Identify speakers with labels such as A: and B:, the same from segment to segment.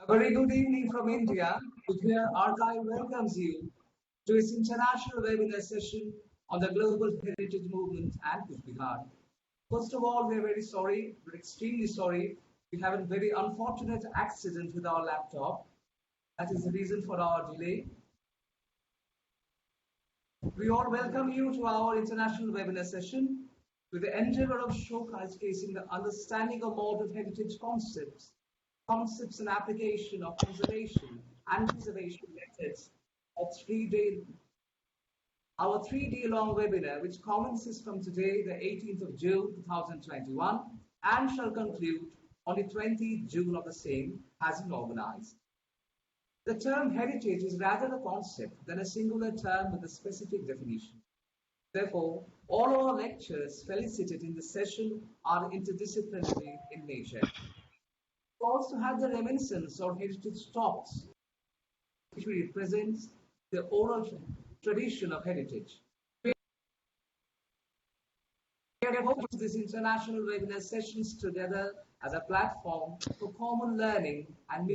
A: Very good evening from India. Cooch Behar Archive welcomes you to its international webinar session on the global heritage movement and Cooch Behar. First of all, we're very sorry, we're extremely sorry. We have a very unfortunate accident with our laptop. That is the reason for our delay. We all welcome you to our international webinar session with the endeavor of showcasing the understanding of modern heritage concepts and application of conservation and preservation methods. Our three-day long webinar, which commences from today, the 18th of June 2021, and shall conclude on the 20th June of the same, has been organized. The term heritage is rather a concept than a singular term with a specific definition. Therefore, all our lectures felicited in the session are interdisciplinary in nature. We also have the reminiscence or heritage talks, which represents the oral tradition of heritage. We are hoping these international webinar sessions together as a platform for common learning and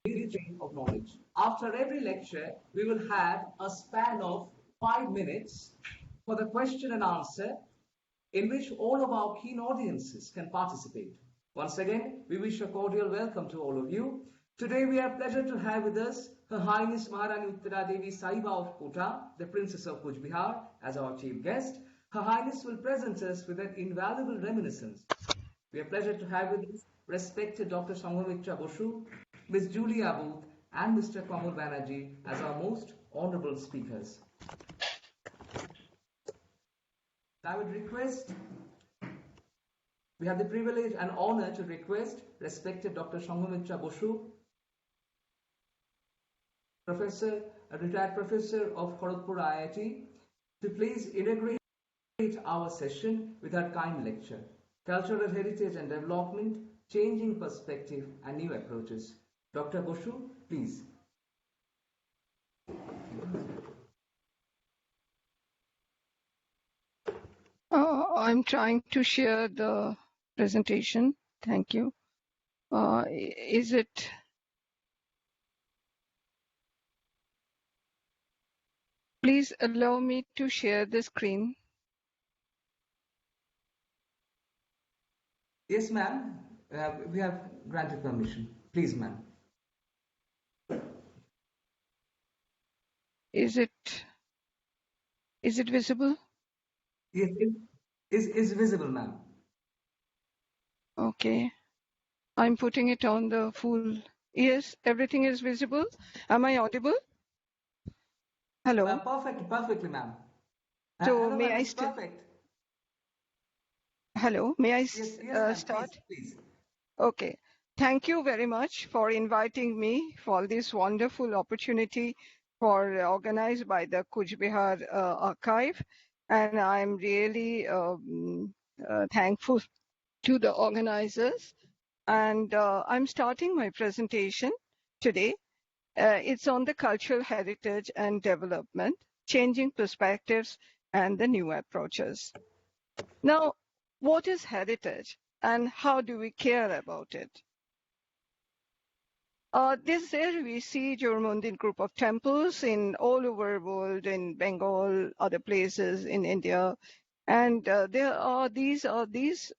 A: sharing of knowledge. After every lecture, we will have a span of 5 minutes for the question and answer, in which all of our keen audiences can participate. Once again, we wish a cordial welcome to all of you. Today, we have pleasure to have with us Her Highness Maharani Uttara Devi Saiba of Kota, the Princess of Cooch Behar, as our chief guest. Her Highness will present us with an invaluable reminiscence. We have pleasure to have with us respected Dr. Sanghamitra Basu, Ms. Julia Booth, and Mr. Kamal Banerjee as our most honorable speakers. I would request, we have the privilege and honor to request respected Dr. Sanghamitra Basu, a retired professor of Kharagpur IIT, to please inaugurate our session with her kind lecture, Cultural Heritage and Development, Changing Perspective and New Approaches. Dr. Basu, please.
B: I'm trying to share the presentation. Thank you. Is it? Please allow me to share the screen.
A: Yes, ma'am. We have granted permission. Please, ma'am.
B: Is it visible?
A: Yes, it is visible, ma'am.
B: Okay. I'm putting it on the full. Yes, everything is visible. Am I audible? Hello.
A: Perfectly, ma'am.
B: So
A: hello,
B: may
A: ma'am,
B: I
A: it's perfect.
B: Hello, may I
A: yes,
B: start?
A: Please.
B: Okay. Thank you very much for inviting me for this wonderful opportunity organized by the Cooch Behar Archive. And I'm really thankful to the organizers. And I'm starting my presentation today. It's on the cultural heritage and development, changing perspectives and the new approaches. Now, what is heritage and how do we care about it? This year we see Joromondian group of temples in all over the world, in Bengal, other places in India. And there are these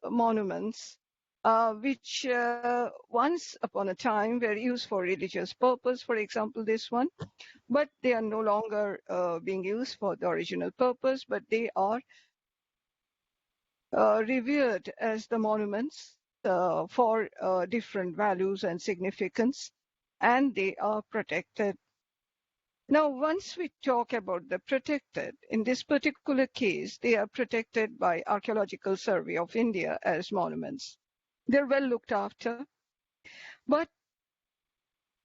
B: monuments which once upon a time were used for religious purpose, for example, this one, but they are no longer being used for the original purpose, but they are revered as the monuments for different values and significance, and they are protected. Now, once we talk about the protected, in this particular case, they are protected by Archaeological Survey of India as monuments. They're well looked after, but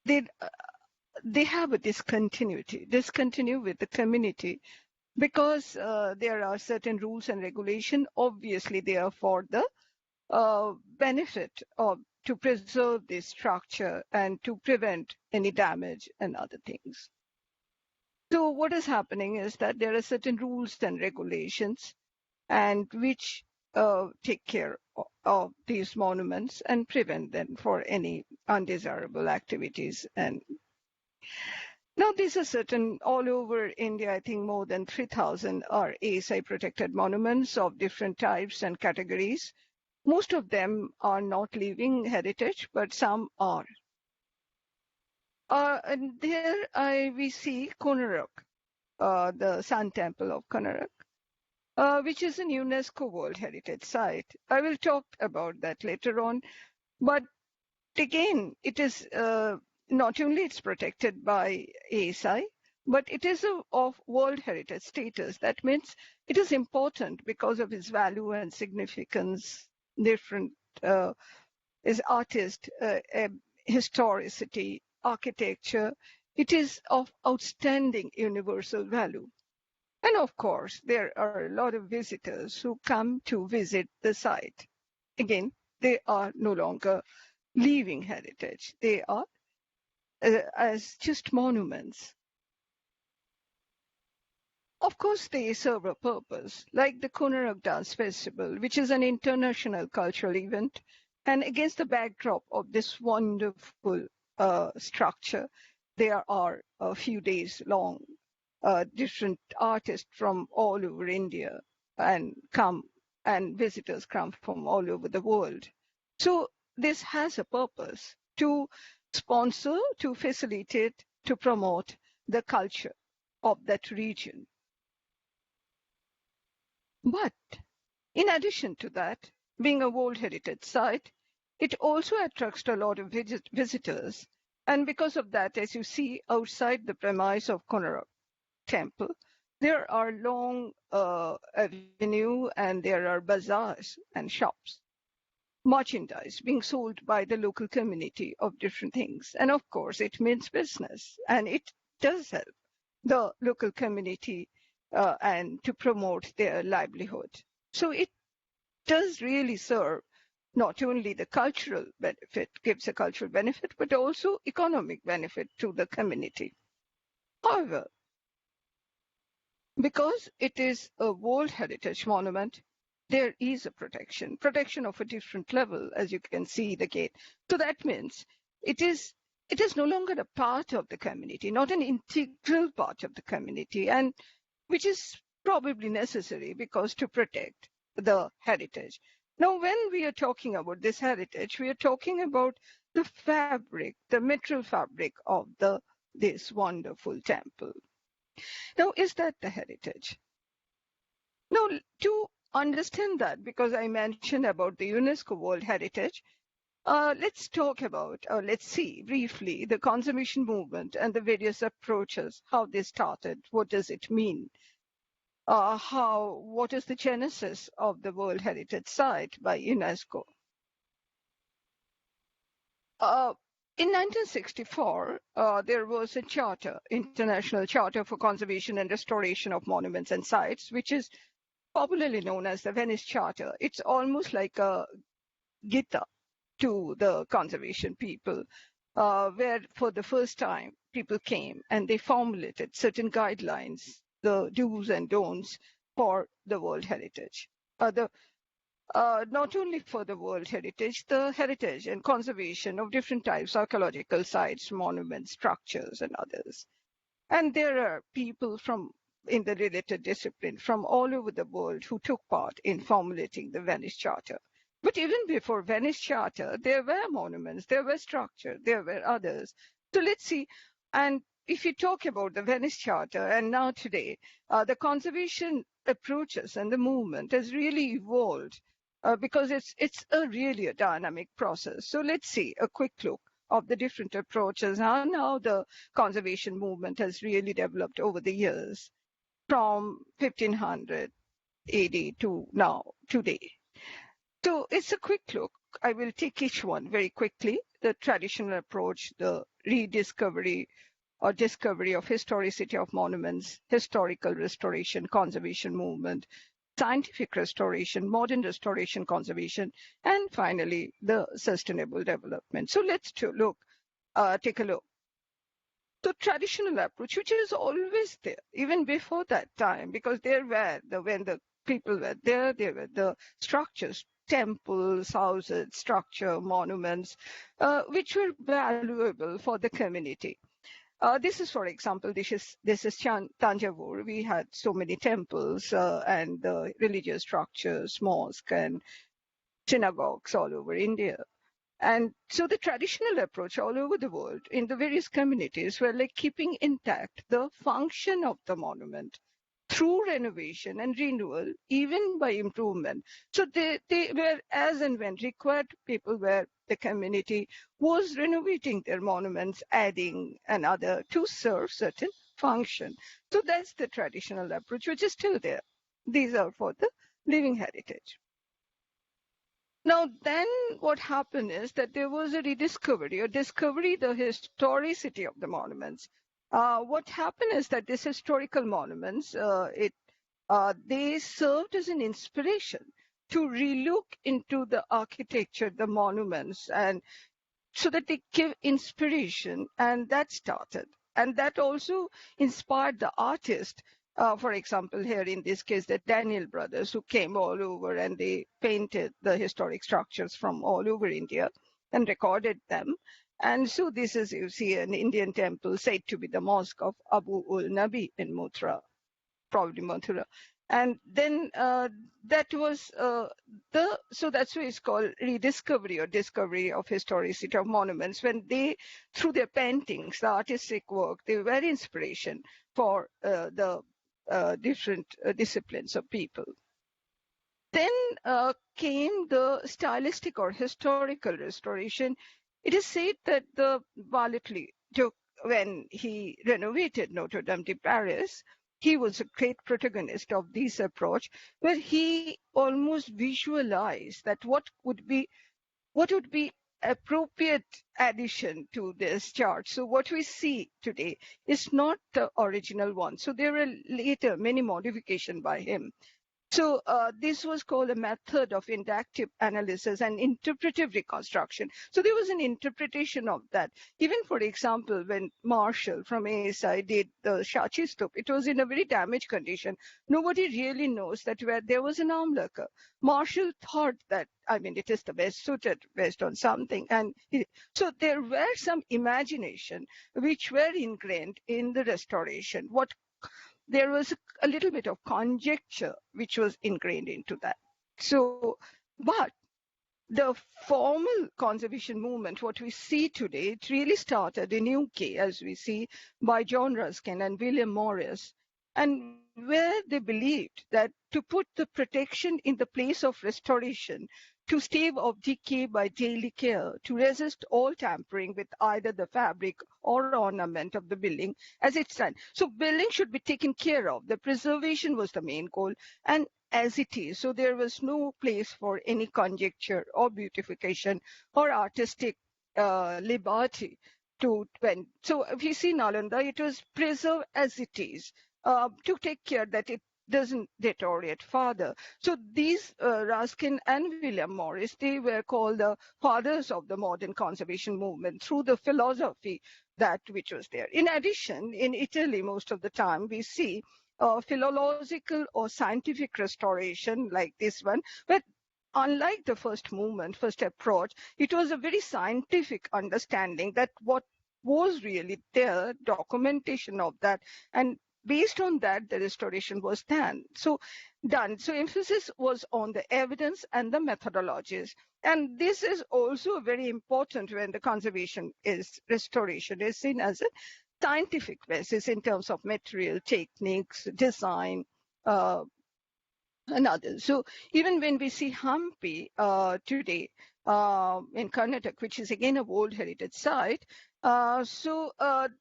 B: they have a discontinue with the community, because there are certain rules and regulation. Obviously, they are for the benefit of to preserve this structure and to prevent any damage and other things. So what is happening is that there are certain rules and regulations, and which take care of these monuments and prevent them for any undesirable activities. And now these are certain all over India. I think more than 3,000 are ASI protected monuments of different types and categories. Most of them are not living heritage, but some are. And there we see Konark, the Sun Temple of Konark, which is an UNESCO World Heritage Site. I will talk about that later on. But again, it is not only it's protected by ASI, but it is of World Heritage status. That means it is important because of its value and significance, different is artist, historicity, architecture. It is of outstanding universal value. And of course, there are a lot of visitors who come to visit the site. Again, they are no longer living heritage. They are as just monuments. Of course, they serve a purpose, like the Konark Dance Festival, which is an international cultural event. And against the backdrop of this wonderful structure, there are a few days long different artists from all over India and visitors come from all over the world. So this has a purpose to sponsor, to facilitate, to promote the culture of that region. But in addition to that, being a World Heritage Site, it also attracts a lot of visitors. And because of that, as you see outside the premise of Konark Temple, there are long avenue and there are bazaars and shops, merchandise being sold by the local community of different things. And of course, it means business and it does help the local community and to promote their livelihood. So it does really serve not only the cultural benefit, gives a cultural benefit, but also economic benefit to the community. However, because it is a World Heritage Monument, there is a protection of a different level, as you can see the gate. So that means it is no longer a part of the community, not an integral part of the community, and which is probably necessary because to protect the heritage. Now, when we are talking about this heritage, we are talking about the fabric, the material fabric of this wonderful temple. Now, is that the heritage? Now, to understand that, because I mentioned about the UNESCO World Heritage, let's talk about, or let's see briefly, the conservation movement and the various approaches, how they started, what does it mean? What is the genesis of the World Heritage Site by UNESCO? In 1964, there was a charter, International Charter for Conservation and Restoration of Monuments and Sites, which is popularly known as the Venice Charter. It's almost like a Gita to the conservation people, where for the first time people came and they formulated certain guidelines, the do's and don'ts for the World Heritage. Not only for the World Heritage, the heritage and conservation of different types, archaeological sites, monuments, structures, and others. And there are people in the related discipline from all over the world who took part in formulating the Venice Charter. But even before Venice Charter, there were monuments, there were structures, there were others. So let's see. And if you talk about the Venice Charter and now today, the conservation approaches and the movement has really evolved because it's really a dynamic process. So let's see a quick look of the different approaches and how the conservation movement has really developed over the years from 1500 AD to now, today. So it's a quick look. I will take each one very quickly. The traditional approach, the rediscovery or discovery of historicity of monuments, historical restoration, conservation movement, scientific restoration, modern restoration, conservation, and finally, the sustainable development. So let's take a look. The traditional approach, which is always there, even before that time, because when the people were there. There were the structures, temples, houses, structure, monuments, which were valuable for the community. This is, for example, this is Tanjavur. We had so many temples and religious structures, mosques and synagogues all over India. And so the traditional approach all over the world in the various communities were like keeping intact the function of the monument through renovation and renewal, even by improvement. So they were, as and when required, people were, the community was renovating their monuments, adding another to serve certain function. So that's the traditional approach, which is still there. These are for the living heritage. Now, then what happened is that there was a rediscovery, or discovery the historicity of the monuments. What happened is that these historical monuments, they served as an inspiration to relook into the architecture, the monuments, and so that they give inspiration, and that started. And that also inspired the artist. For example, here in this case, the Daniel brothers, who came all over and they painted the historic structures from all over India and recorded them. And so this is, you see, an Indian temple said to be the mosque of Abu ul Nabi in Mathura, probably Mathura. And then that was so that's why it's called rediscovery or discovery of historicity of monuments, when they, through their paintings, the artistic work, they were inspiration for the different disciplines of people. Then came the stylistic or historical restoration. It is said that the Bartlett took, when he renovated Notre Dame de Paris, he was a great protagonist of this approach, where he almost visualized that what would be appropriate addition to this chart. So what we see today is not the original one. So there were later many modifications by him. So this was called a method of inductive analysis and interpretive reconstruction. So there was an interpretation of that. Even, for example, when Marshall from ASI did the Shachi Stup, it was in a very damaged condition. Nobody really knows that where there was an arm lacquer. Marshall thought that, it is the best suited based on something. And so there were some imagination which were ingrained in the restoration. There was a little bit of conjecture which was ingrained into that. So, but the formal conservation movement, what we see today, it really started in UK, as we see, by John Ruskin and William Morris, and where they believed that to put the protection in the place of restoration, to stave off decay by daily care, to resist all tampering with either the fabric or ornament of the building as it stands. So building should be taken care of. The preservation was the main goal, and as it is. So there was no place for any conjecture or beautification or artistic liberty. So if you see Nalanda, it was preserved as it is, to take care that it doesn't deteriorate further. So these Ruskin and William Morris, they were called the fathers of the modern conservation movement through the philosophy that which was there. In addition, in Italy, most of the time we see philological or scientific restoration like this one, but unlike the first movement, first approach, it was a very scientific understanding that what was really there, documentation of that, and based on that, the restoration was done. So emphasis was on the evidence and the methodologies. And this is also very important when the restoration is seen as a scientific basis in terms of material, techniques, design, and others. So even when we see Hampi today in Karnataka, which is again a World Heritage Site,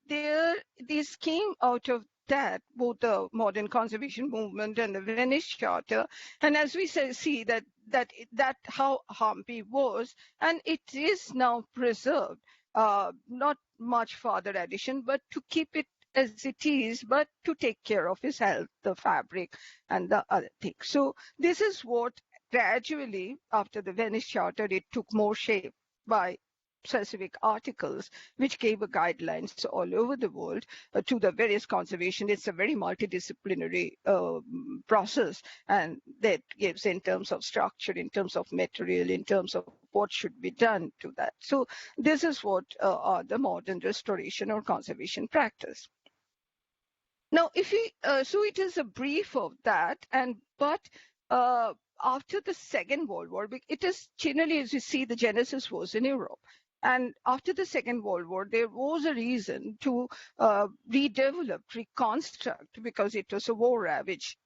B: this came out of that, both the modern conservation movement and the Venice Charter. And as we see that how Hampi was, and it is now preserved, not much further addition, but to keep it as it is, but to take care of his health, the fabric and the other things. So this is what gradually, after the Venice Charter, it took more shape by specific articles which gave guidelines all over the world to the various conservation. It's a very multidisciplinary process, and that gives in terms of structure, in terms of material, in terms of what should be done to that. So this is what are the modern restoration or conservation practice. Now, if we, so it is a brief of that, but after the Second World War, it is generally, as you see, the genesis was in Europe. And after the Second World War, there was a reason to redevelop, reconstruct, because it was a war-ravaged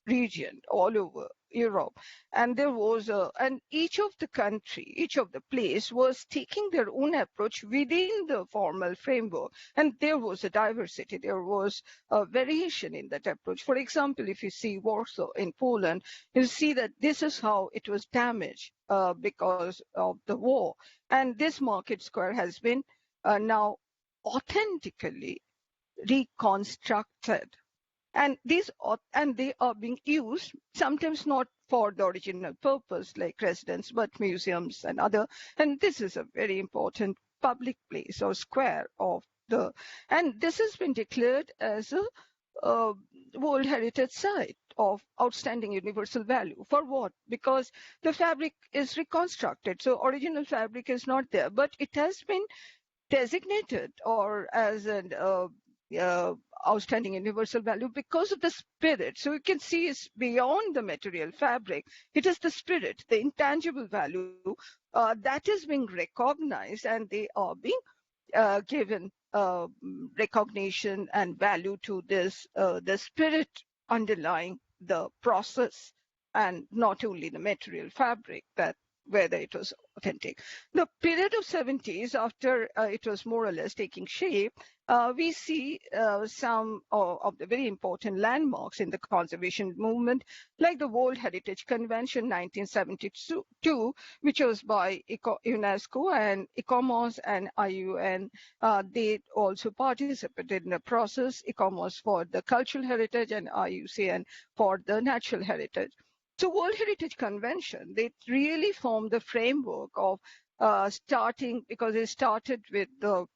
B: region all over Europe. And there was and each of the country, each of the place was taking their own approach within the formal framework. And there was a diversity, there was a variation in that approach. For example, if you see Warsaw in Poland, you see that this is how it was damaged because of the war. And this market square has been now authentically reconstructed. And they are being used, sometimes not for the original purpose like residence, but museums and other. And this is a very important public place or square of the, and this has been declared as a World Heritage Site of outstanding universal value. For what? Because the fabric is reconstructed. So original fabric is not there, but it has been designated or as an outstanding universal value because of the spirit. So you can see it's beyond the material fabric. It is the spirit, the intangible value that is being recognized, and they are being given recognition and value to this, the spirit underlying the process, and not only the material fabric, that whether it was authentic. The period of 70s, after it was more or less taking shape, we see some of the very important landmarks in the conservation movement, like the World Heritage Convention 1972, which was by UNESCO and ICOMOS and IUN. They also participated in the process, ICOMOS for the cultural heritage and IUCN for the natural heritage. So World Heritage Convention, they really formed the framework of starting, because it started with the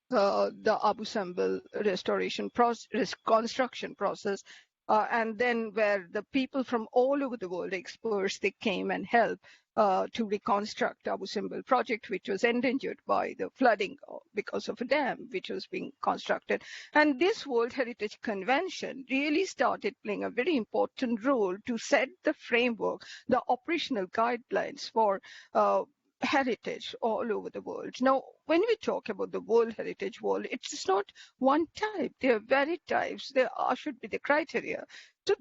B: Abu Simbel restoration process, construction process, and then where the people from all over the world, experts, they came and helped to reconstruct Abu Simbel project, which was endangered by the flooding because of a dam which was being constructed. And this World Heritage Convention really started playing a very important role to set the framework, the operational guidelines for heritage all over the world. Now, when we talk about the World Heritage World, it's not one type. There are varied types. There should be the criteria. So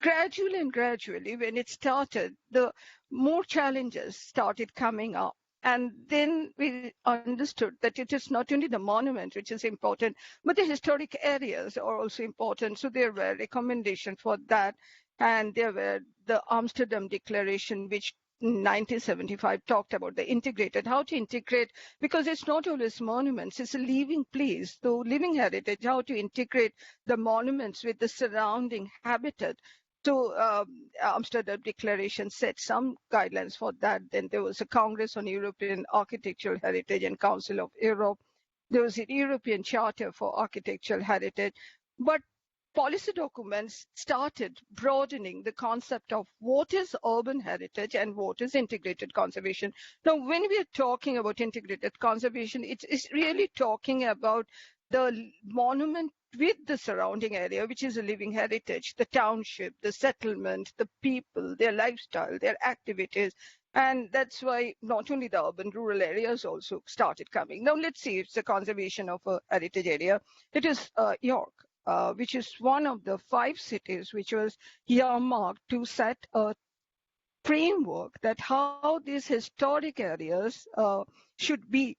B: gradually, when it started, the more challenges started coming up. And then we understood that it is not only the monument which is important, but the historic areas are also important. So there were recommendations for that. And there were the Amsterdam Declaration, which 1975 talked about the integrated, how to integrate, because it's not always monuments, it's a living place. So living heritage, how to integrate the monuments with the surrounding habitat. So Amsterdam Declaration set some guidelines for that. Then there was a Congress on European Architectural Heritage and Council of Europe. There was a European Charter for Architectural Heritage. But policy documents started broadening the concept of what is urban heritage and what is integrated conservation. Now, when we are talking about integrated conservation, it's really talking about the monument with the surrounding area, which is a living heritage, the township, the settlement, the people, their lifestyle, their activities. And that's why not only the urban, rural areas also started coming. Now, let's see, it's the conservation of a heritage area. It is York. Which is one of the 5 cities which was earmarked to set a framework that how these historic areas should be,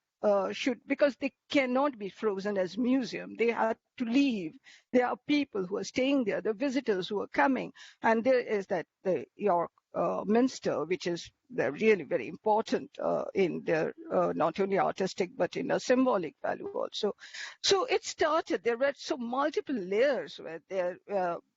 B: because they cannot be frozen as museum. They have to leave. There are people who are staying there, the visitors who are coming. And there is that the York Minster, which is really very important in their not only artistic but in a symbolic value also. So it started. There were so multiple layers where there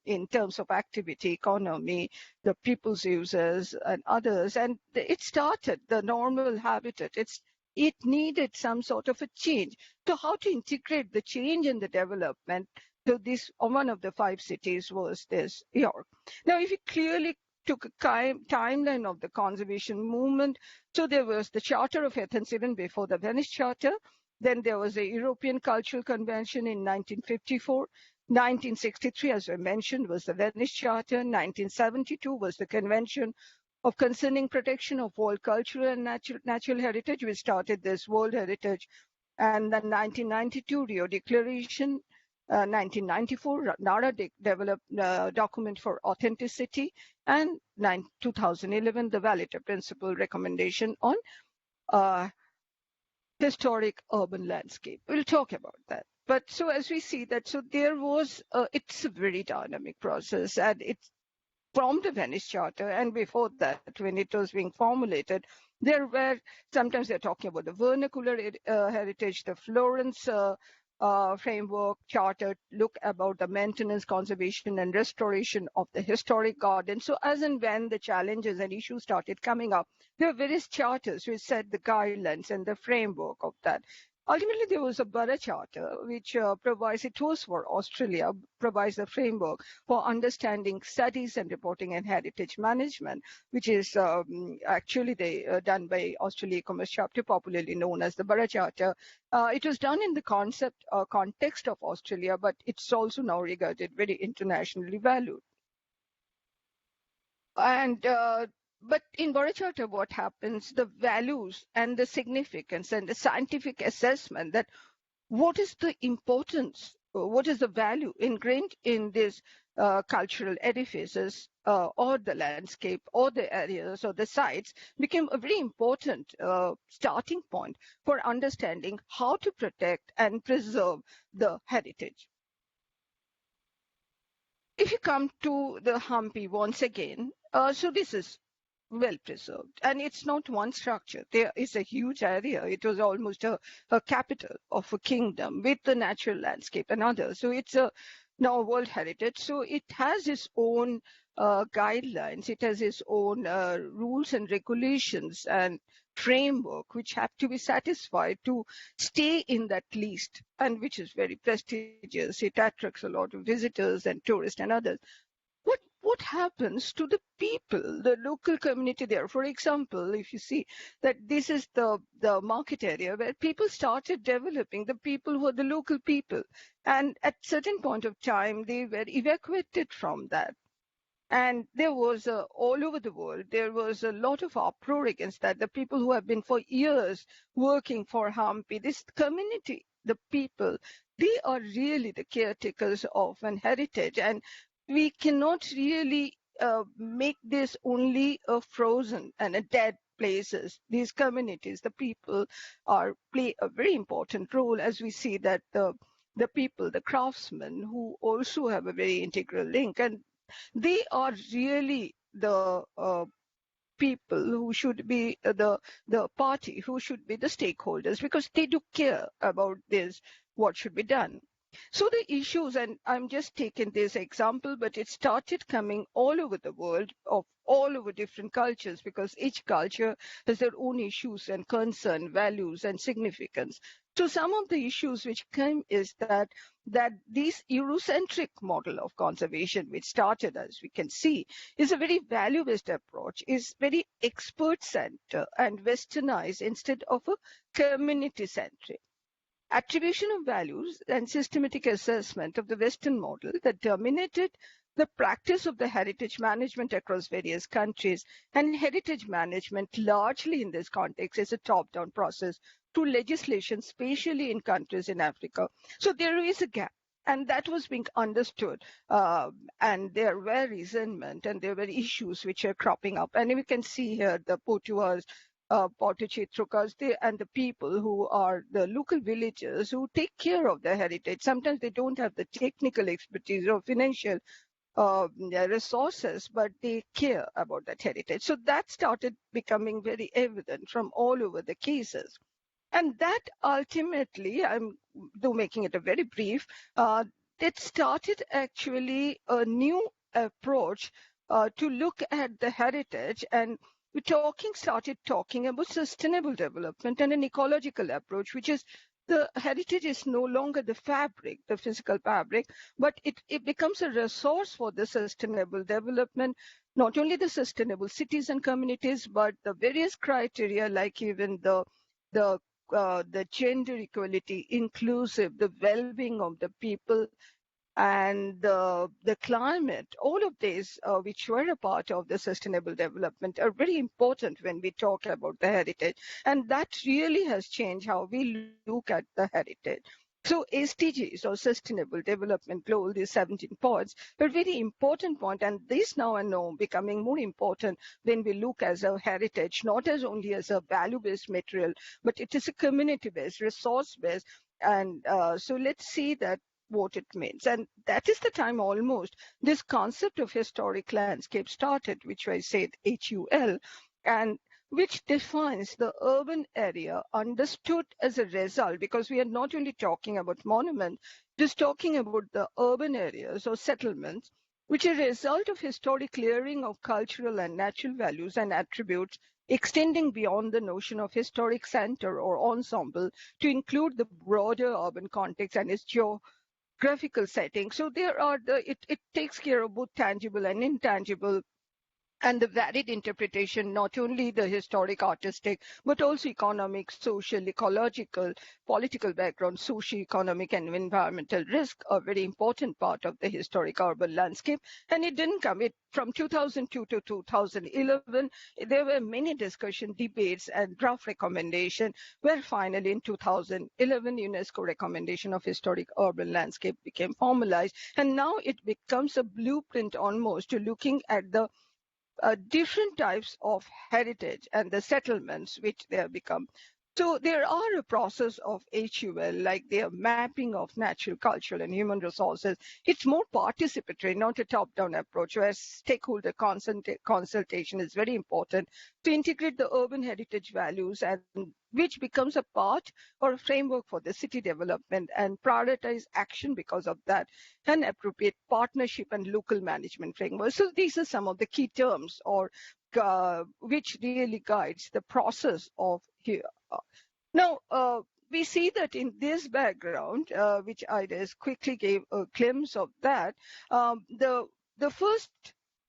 B: in terms of activity, economy, the people's users and others, and it started the normal habitat. It's it needed some sort of a change. So how to integrate the change and the development? So this, one of the 5 cities was this York. Now, if you clearly took a timeline of the conservation movement, so there was the Charter of Athens even before the Venice Charter. Then there was the European Cultural Convention in 1954. 1963, as I mentioned, was the Venice Charter. 1972 was the Convention of Concerning Protection of World Cultural and Natural Heritage, which started this World Heritage. And then 1992 Rio Declaration, 1994 NARA developed document for authenticity, and 2011 the Valletta Principle recommendation on historic urban landscape. We'll talk about that. But so as we see that, so there was, it's a very dynamic process, and it's from the Venice Charter, and before that, when it was being formulated, there were, sometimes they're talking about the vernacular heritage, the Florence framework charter, look about the maintenance, conservation, and restoration of the historic garden. So as and when the challenges and issues started coming up, there were various charters which set the guidelines and the framework of that. Ultimately, there was a Borough Charter, which provides, it was for Australia, provides a framework for understanding studies and reporting and heritage management, which is actually done by Australia ICOMOS chapter, popularly known as the Borough Charter. It was done in the context of Australia, but it's also now regarded very internationally valued. And but in Borough Charter, what happens, the values and the significance and the scientific assessment that what is the importance, what is the value ingrained in these cultural edifices or the landscape or the areas or the sites became a very important starting point for understanding how to protect and preserve the heritage. If you come to the Hampi once again, so this is well preserved, and it's not one structure. There is a huge area. It was almost a capital of a kingdom with the natural landscape and others. So it's now a World Heritage. So it has its own guidelines. It has its own rules and regulations and framework which have to be satisfied to stay in that list, and which is very prestigious. It attracts a lot of visitors and tourists and others. What happens to the people, the local community there? For example, if you see that this is the market area where people started developing, the people who are the local people. And at certain point of time, they were evacuated from that. And there was, all over the world, there was a lot of uproar against that. The people who have been for years working for Hampi, this community, the people, they are really the caretakers of an heritage. And we cannot really make this only a frozen and a dead places. These communities, the people play a very important role, as we see that the people, the craftsmen, who also have a very integral link, and they are really the people who should be the party, who should be the stakeholders, because they do care about this, what should be done. So the issues, and I'm just taking this example, but it started coming all over the world, of all over different cultures, because each culture has their own issues and concern, values and significance. So some of the issues which came is that this Eurocentric model of conservation, which started, as we can see, is a very value-based approach, is very expert-centered and westernized instead of a community-centric. Attribution of values and systematic assessment of the Western model that dominated the practice of the heritage management across various countries. And heritage management, largely in this context, is a top-down process through legislation, especially in countries in Africa. So there is a gap. And that was being understood. And there were resentment and there were issues which are cropping up. And we can see here the Potuas, Potachitrukas, and the people who are the local villagers who take care of their heritage. Sometimes they don't have the technical expertise or financial resources, but they care about that heritage. So that started becoming very evident from all over the cases. And that ultimately, I'm making it a very brief, it started actually a new approach to look at the heritage. And we started talking about sustainable development and an ecological approach, which is the heritage is no longer the fabric, the physical fabric, but it becomes a resource for the sustainable development, not only the sustainable cities and communities, but the various criteria like even the gender equality, inclusive, the well-being of the people, and the climate, all of these which were a part of the sustainable development are very important when we talk about the heritage. And that really has changed how we look at the heritage. So SDGs or Sustainable Development Goal, these 17 points, are very important point, and these now are now becoming more important when we look as a heritage, not as only as a value-based material, but it is a community-based, resource-based. And so let's see that what it means. And that is the time almost this concept of historic landscape started, which I said HUL, and which defines the urban area understood as a result, because we are not only talking about monuments, just talking about the urban areas or settlements, which are a result of historic clearing of cultural and natural values and attributes, extending beyond the notion of historic center or ensemble to include the broader urban context and its graphical setting. So it takes care of both tangible and intangible, and the varied interpretation, not only the historic, artistic, but also economic, social, ecological, political background, socio-economic and environmental risk are a very important part of the historic urban landscape. And it didn't come. From 2002 to 2011, there were many discussion, debates, and draft recommendation, where finally in 2011, UNESCO recommendation of historic urban landscape became formalized. And now it becomes a blueprint almost to looking at the different types of heritage and the settlements which they have become. So there are a process of HUL, like their mapping of natural, cultural, and human resources. It's more participatory, not a top-down approach, where stakeholder consultation is very important to integrate the urban heritage values, and which becomes a part or a framework for the city development and prioritize action because of that, and appropriate partnership and local management framework. So these are some of the key terms or which really guides the process of here. Now, we see that in this background, which I just quickly gave a glimpse of that, the first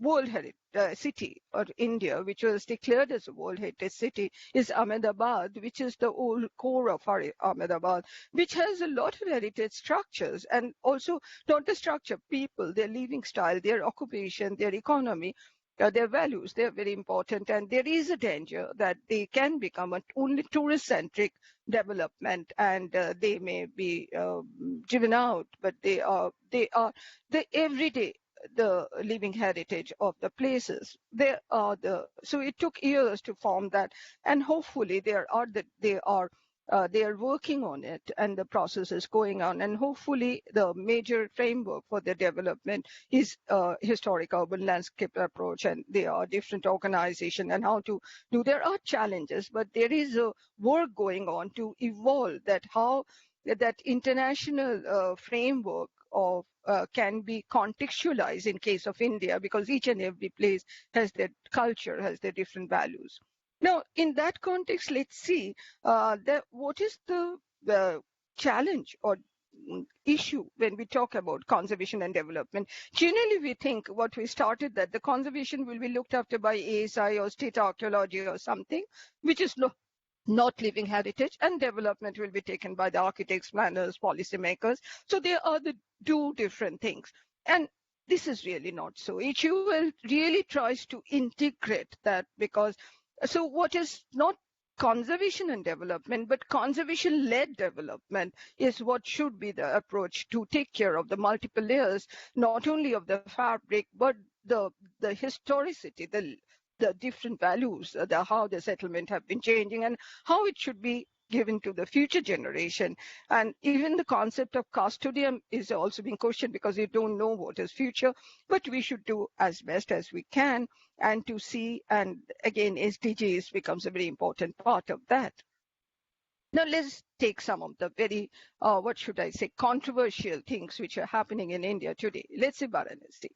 B: World Heritage City or India, which was declared as a World Heritage City, is Ahmedabad, which is the old core of Ahmedabad, which has a lot of heritage structures, and also not the structure, people, their living style, their occupation, their economy, their values, they're very important. And there is a danger that they can become a only tourist-centric development, and they may be driven out, but they are the everyday, the living heritage of the places. So it took years to form that, and hopefully they are working on it, and the process is going on. And hopefully the major framework for the development is historic urban landscape approach, and there are different organizations and how to do. There are challenges, but there is a work going on to evolve that, how that international framework of can be contextualized in case of India, because each and every place has their culture, has their different values. Now, in that context, let's see what is the challenge or issue when we talk about conservation and development. Generally, we think what we started that the conservation will be looked after by ASI or state archaeology or something, which is not living heritage, and development will be taken by the architects, planners, policymakers. So there are the two different things. And this is really not so. HUL really tries to integrate that, because so what is not conservation and development, but conservation-led development is what should be the approach to take care of the multiple layers, not only of the fabric, but the historicity, the different values, how the settlement have been changing, and how it should be given to the future generation. And even the concept of custodian is also being questioned, because you don't know what is future, but we should do as best as we can, and to see, and again, SDGs becomes a very important part of that. Now let's take some of the very, what should I say, controversial things which are happening in India today. Let's say Varanasi.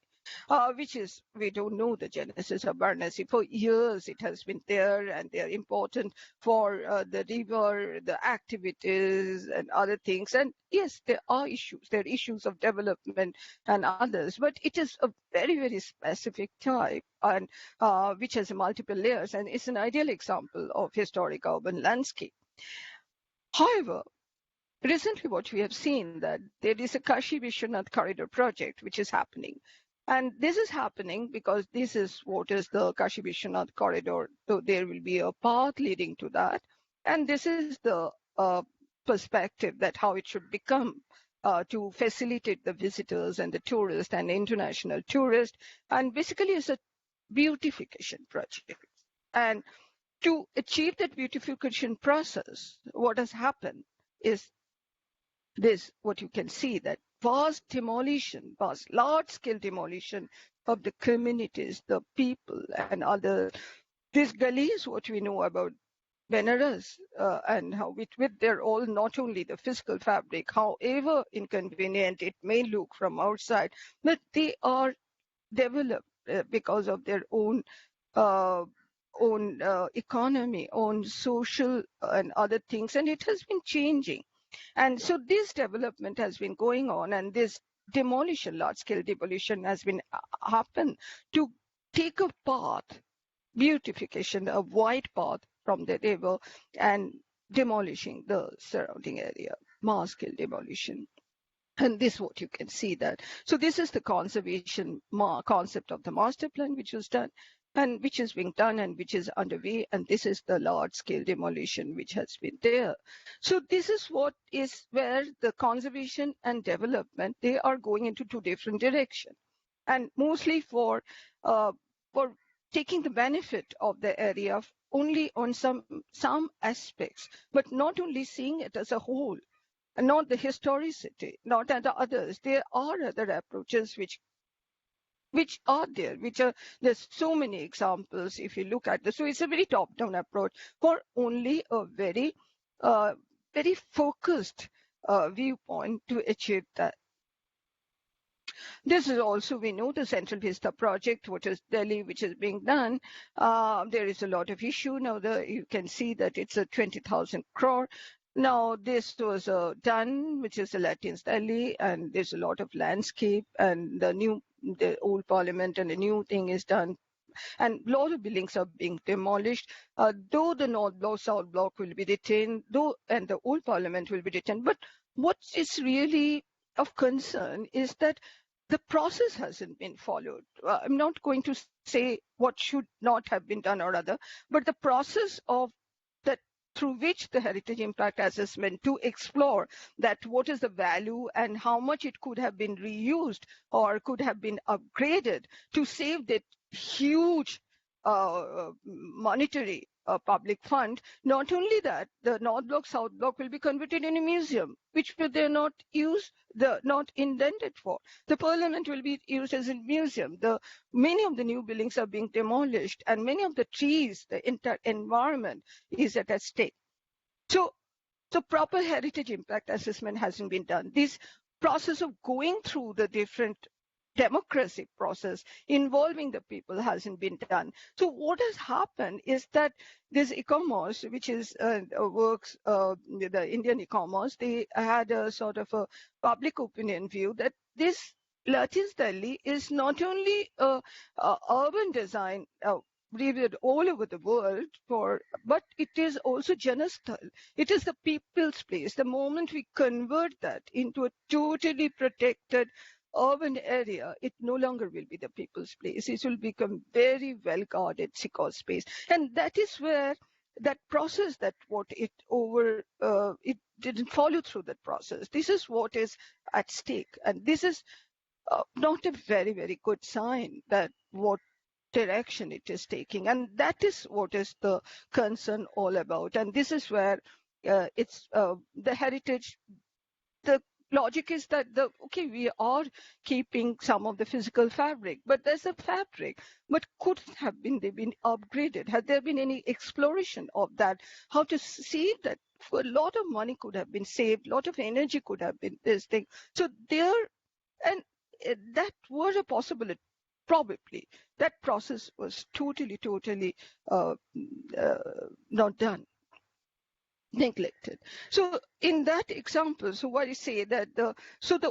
B: which is, we don't know the genesis of Varanasi. For years it has been there, and they are important for the river, the activities and other things. And yes, there are issues. There are issues of development and others, but it is a very, very specific type, and which has multiple layers, and it's an ideal example of historic urban landscape. However, recently what we have seen that there is a Kashi Vishwanath corridor project which is happening. And this is happening because this is what is the Kashi Vishwanath corridor. So there will be a path leading to that. And this is the perspective that how it should become to facilitate the visitors and the tourists and international tourists. And basically it's a beautification project. And to achieve that beautification process, what has happened is this, what you can see, that vast large-scale demolition of the communities, the people and other. These gullies, what we know about Benares, and how with their all, not only the physical fabric, however inconvenient it may look from outside, but they are developed because of their own economy, own social and other things, and it has been changing. And so this development has been going on, and this demolition, large-scale demolition has been happened to take a path, beautification, a wide path from the river and demolishing the surrounding area, mass-scale demolition. And this is what you can see that. So this is the conservation concept of the master plan, which was done and which is being done and which is underway. And this is the large-scale demolition which has been there. So this is what is where the conservation and development, they are going into two different directions. And mostly for taking the benefit of the area only on some aspects, but not only seeing it as a whole. And not the historicity, not the others. There are other approaches which are there, there's so many examples if you look at this. So it's a very top-down approach for only a very, very focused viewpoint to achieve that. This is also, we know, the Central Vista project, which is Delhi, which is being done. There is a lot of issue now. You can see that it's a 20,000 crore. Now, this was done, which is the Latins Delhi, and there's a lot of landscape, and the old parliament and the new thing is done. And a lot of buildings are being demolished, though the North Block, South Block will be retained, and the old parliament will be retained. But what is really of concern is that the process hasn't been followed. I'm not going to say what should not have been done or other, but the process of that through which the heritage impact assessment to explore that what is the value and how much it could have been reused or could have been upgraded to save that huge monetary public fund. Not only that, the North Block, South Block will be converted in a museum, which they're not used, not intended for. The parliament will be used as a museum. Many of the new buildings are being demolished, and many of the trees, the entire environment is at stake. So proper heritage impact assessment hasn't been done. This process of going through the different democracy process involving the people hasn't been done. So what has happened is that this ICOMOS, which is works, the Indian ICOMOS, they had a sort of a public opinion view that this Latins Delhi is not only urban design reviewed all over the world but it is also Janasthal. It is the people's place. The moment we convert that into a totally protected urban area, it no longer will be the people's place. It will become very well guarded secure space. And that is where that process, it didn't follow through that process. This is what is at stake. And this is not a very, very good sign that what direction it is taking. And that is what is the concern all about. And this is where it's the heritage, the logic is that we are keeping some of the physical fabric, but there's a fabric, but could have been upgraded. Has there been any exploration of that? How to see that a lot of money could have been saved, a lot of energy could have been this thing. So that was a possibility. probably that process was totally uh, not done, neglected. So in that example, so what I say that the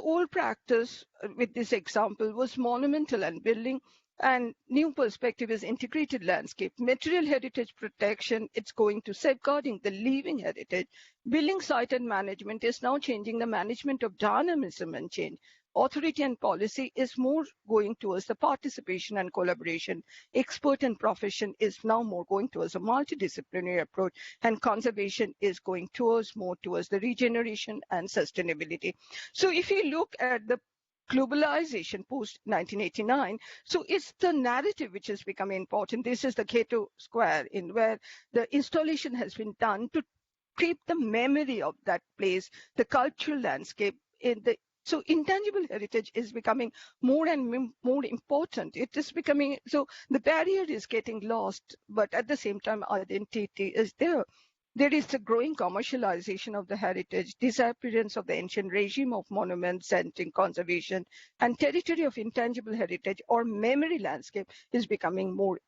B: old practice with this example was monumental and building, and new perspective is integrated landscape. Material heritage protection, it's going to safeguarding the living heritage. Building site and management is now changing the management of dynamism and change. Authority and policy is more going towards the participation and collaboration. Expert and profession is now more going towards a multidisciplinary approach, and conservation is going more towards the regeneration and sustainability. So if you look at the globalization post 1989, so it's the narrative which has become important. This is the Ghetto Square in where the installation has been done to keep the memory of that place, the cultural landscape in the. So intangible heritage is becoming more and more important. It is becoming, so the barrier is getting lost, but at the same time, identity is there. There is a growing commercialization of the heritage, disappearance of the ancient regime of monuments and conservation, and territory of intangible heritage or memory landscape is becoming more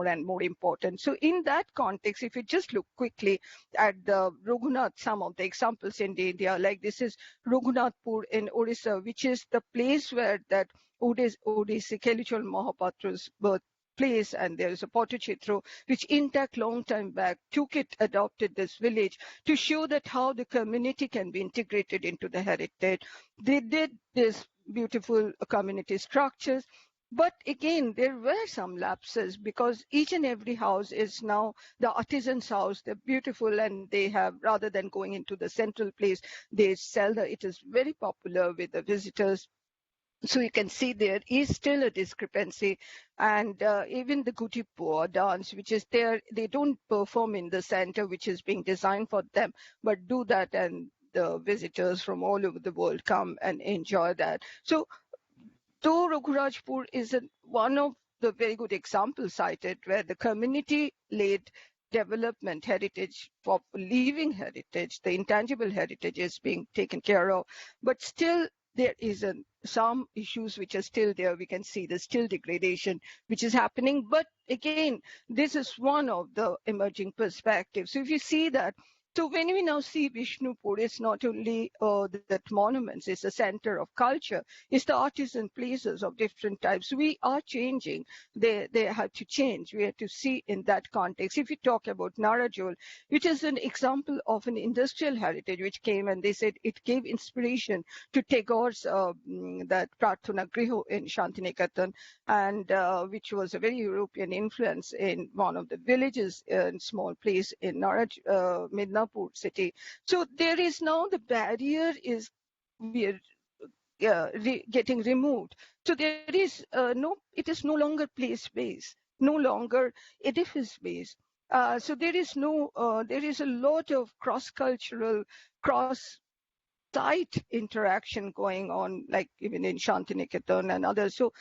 B: and more important. So in that context, if you just look quickly at the Raghunath, some of the examples in India, like this is Raghunathpur in Orissa, which is the place where that Odissi Keluchal Mahapatra's birth place, and there is a Potachitro which intact long time back adopted this village to show that how the community can be integrated into the heritage. They did this beautiful community structures, but again there were some lapses because each and every house is now the artisan's house. They're beautiful, and they have, rather than going into the central place, they sell it is very popular with the visitors. So you can see there is still a discrepancy, and even the Gutipur dance, which is there, they don't perform in the center, which is being designed for them, but do that, and the visitors from all over the world come and enjoy that. So though Raghurajpur is one of the very good examples cited where the community-led development heritage for living heritage, the intangible heritage is being taken care of, but still there is some issues which are still there. We can see the still degradation which is happening. But again, this is one of the emerging perspectives. So if you see that, so when we now see Vishnupur, it's not only that monuments, it's a center of culture, it's the artisan places of different types. We are changing. They have to change. We have to see in that context. If you talk about Narajol, which is an example of an industrial heritage which came, and they said it gave inspiration to Tagore's that Prarthana Griho in Shantiniketan, and which was a very European influence in one of the villages in small place in Midnapur city. So there is now the barrier is we are getting removed. So there is it is no longer place based, no longer edifice based. So there is there is a lot of cross-cultural, cross-site interaction going on, like even in Shantiniketan and others. So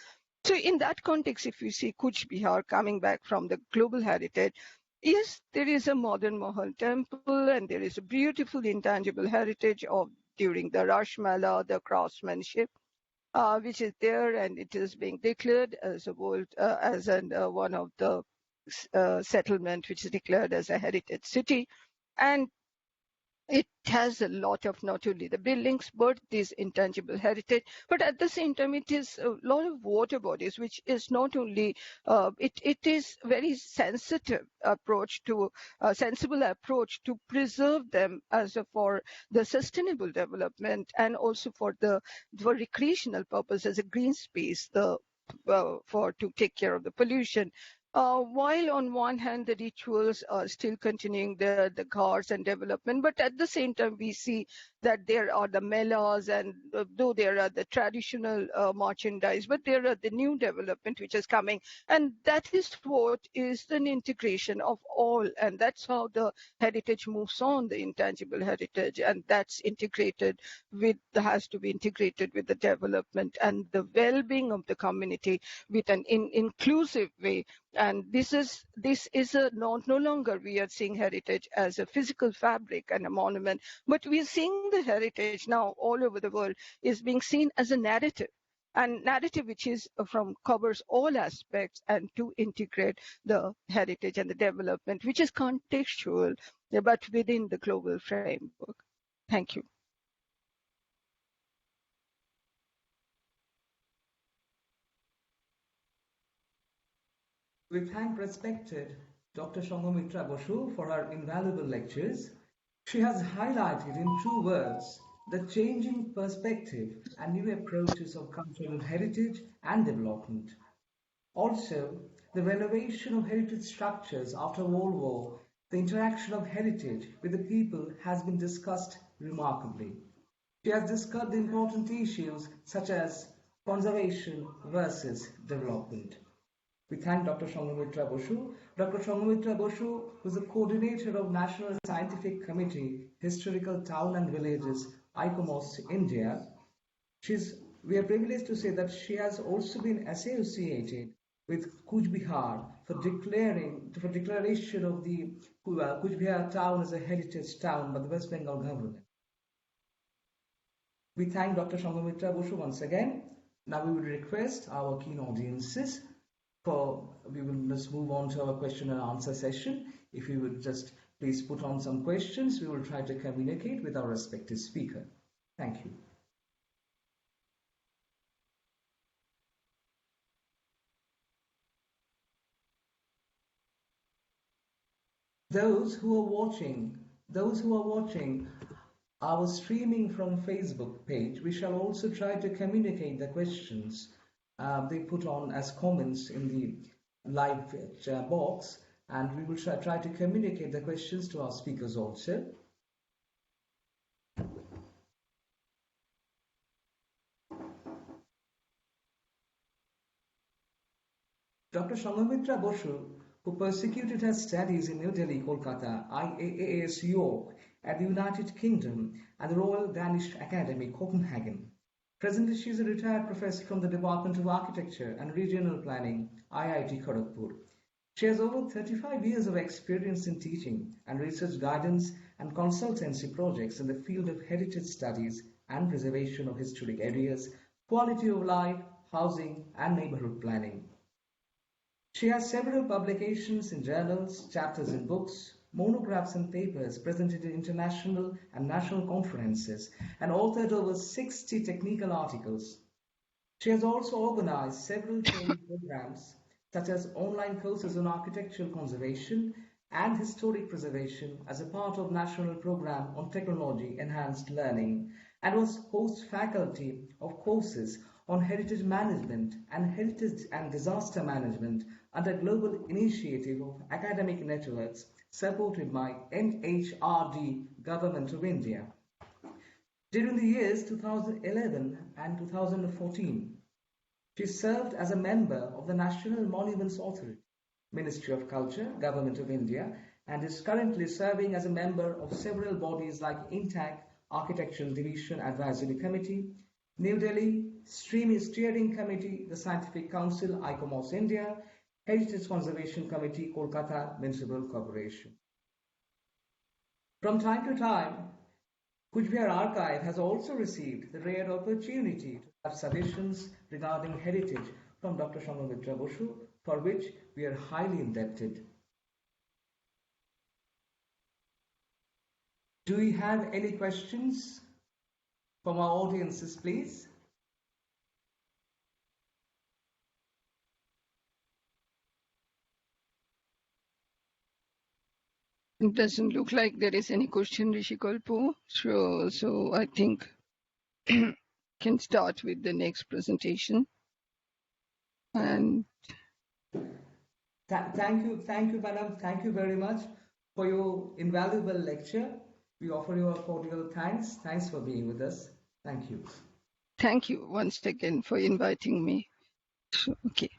B: in that context, if you see Cooch Behar coming back from the global heritage, yes, there is a modern Mahal temple, and there is a beautiful intangible heritage of during the Rash Mela, the craftsmanship, which is there, and it is being declared as a world, as one of the settlement which is declared as a heritage city. And it has a lot of not only the buildings, but this intangible heritage. But at the same time, it is a lot of water bodies, which is not only, it is very sensitive approach to, sensible approach to preserve them as for the sustainable development, and also for recreational purpose as a green space, to take care of the pollution. While on one hand, the rituals are still continuing the ghats and development, but at the same time, we see that there are the melas, and though there are the traditional merchandise, but there are the new development which is coming. And that is what is an integration of all. And that's how the heritage moves on, the intangible heritage. And that's integrated has to be integrated with the development and the well-being of the community with an inclusive way. And this is no longer we are seeing heritage as a physical fabric and a monument, but we are seeing the heritage now all over the world is being seen as a narrative. and narrative which is covers all aspects and to integrate the heritage and the development, which is contextual, but within the global framework. Thank you.
A: We thank respected Dr. Sanghamitra Basu for her invaluable lectures. She has highlighted in true words the changing perspective and new approaches of cultural heritage and development. Also, the renovation of heritage structures after World War, the interaction of heritage with the people has been discussed remarkably. She has discussed the important issues such as conservation versus development. We thank Dr. Sanghamitra Basu. Dr. Sanghamitra Basu, who is the coordinator of National Scientific Committee, Historical Town and Villages, ICOMOS, India. We are privileged to say that she has also been associated with Cooch Behar for declaration of the Cooch Behar town as a heritage town by the West Bengal government. We thank Dr. Sanghamitra Basu once again. Now we would request our keen audiences we will just move on to our question and answer session. If you would just please put on some questions, we will try to communicate with our respective speaker. Thank you. Those who are watching our streaming from Facebook page, we shall also try to communicate the questions they put on as comments in the live box, and we will try to communicate the questions to our speakers also. Dr. Sanghamitra Basu, who persecuted her studies in New Delhi, Kolkata, IIAS York, at the United Kingdom, and the Royal Danish Academy, Copenhagen. Presently, she is a retired professor from the Department of Architecture and Regional Planning, IIT-Kharagpur. She has over 35 years of experience in teaching and research guidance and consultancy projects in the field of heritage studies and preservation of historic areas, quality of life, housing, and neighborhood planning. She has several publications in journals, chapters in books, monographs and papers presented in international and national conferences, and authored over 60 technical articles. She has also organized several training programs, such as online courses on architectural conservation and historic preservation as a part of National Program on Technology Enhanced Learning, and was host faculty of courses on heritage management and heritage and disaster management under global initiative of academic networks supported by MHRD, Government of India. During the years 2011 and 2014, she served as a member of the National Monuments Authority, Ministry of Culture, Government of India, and is currently serving as a member of several bodies like INTAC, Architectural Division Advisory Committee, New Delhi, Steering Committee, the Scientific Council, ICOMOS India, Heritage Conservation Committee, Kolkata Municipal Corporation. From time to time, Cooch Behar Archive has also received the rare opportunity to have suggestions regarding heritage from Dr. Sanghamitra Basu, for which we are highly indebted. Do we have any questions from our audiences, please?
B: It doesn't look like there is any question, Rishikalpo. So I think can start with the next presentation. And
A: thank you, madam. Thank you very much for your invaluable lecture. We offer you a cordial thanks. Thanks for being with us. Thank you.
B: Thank you once again for inviting me. Okay.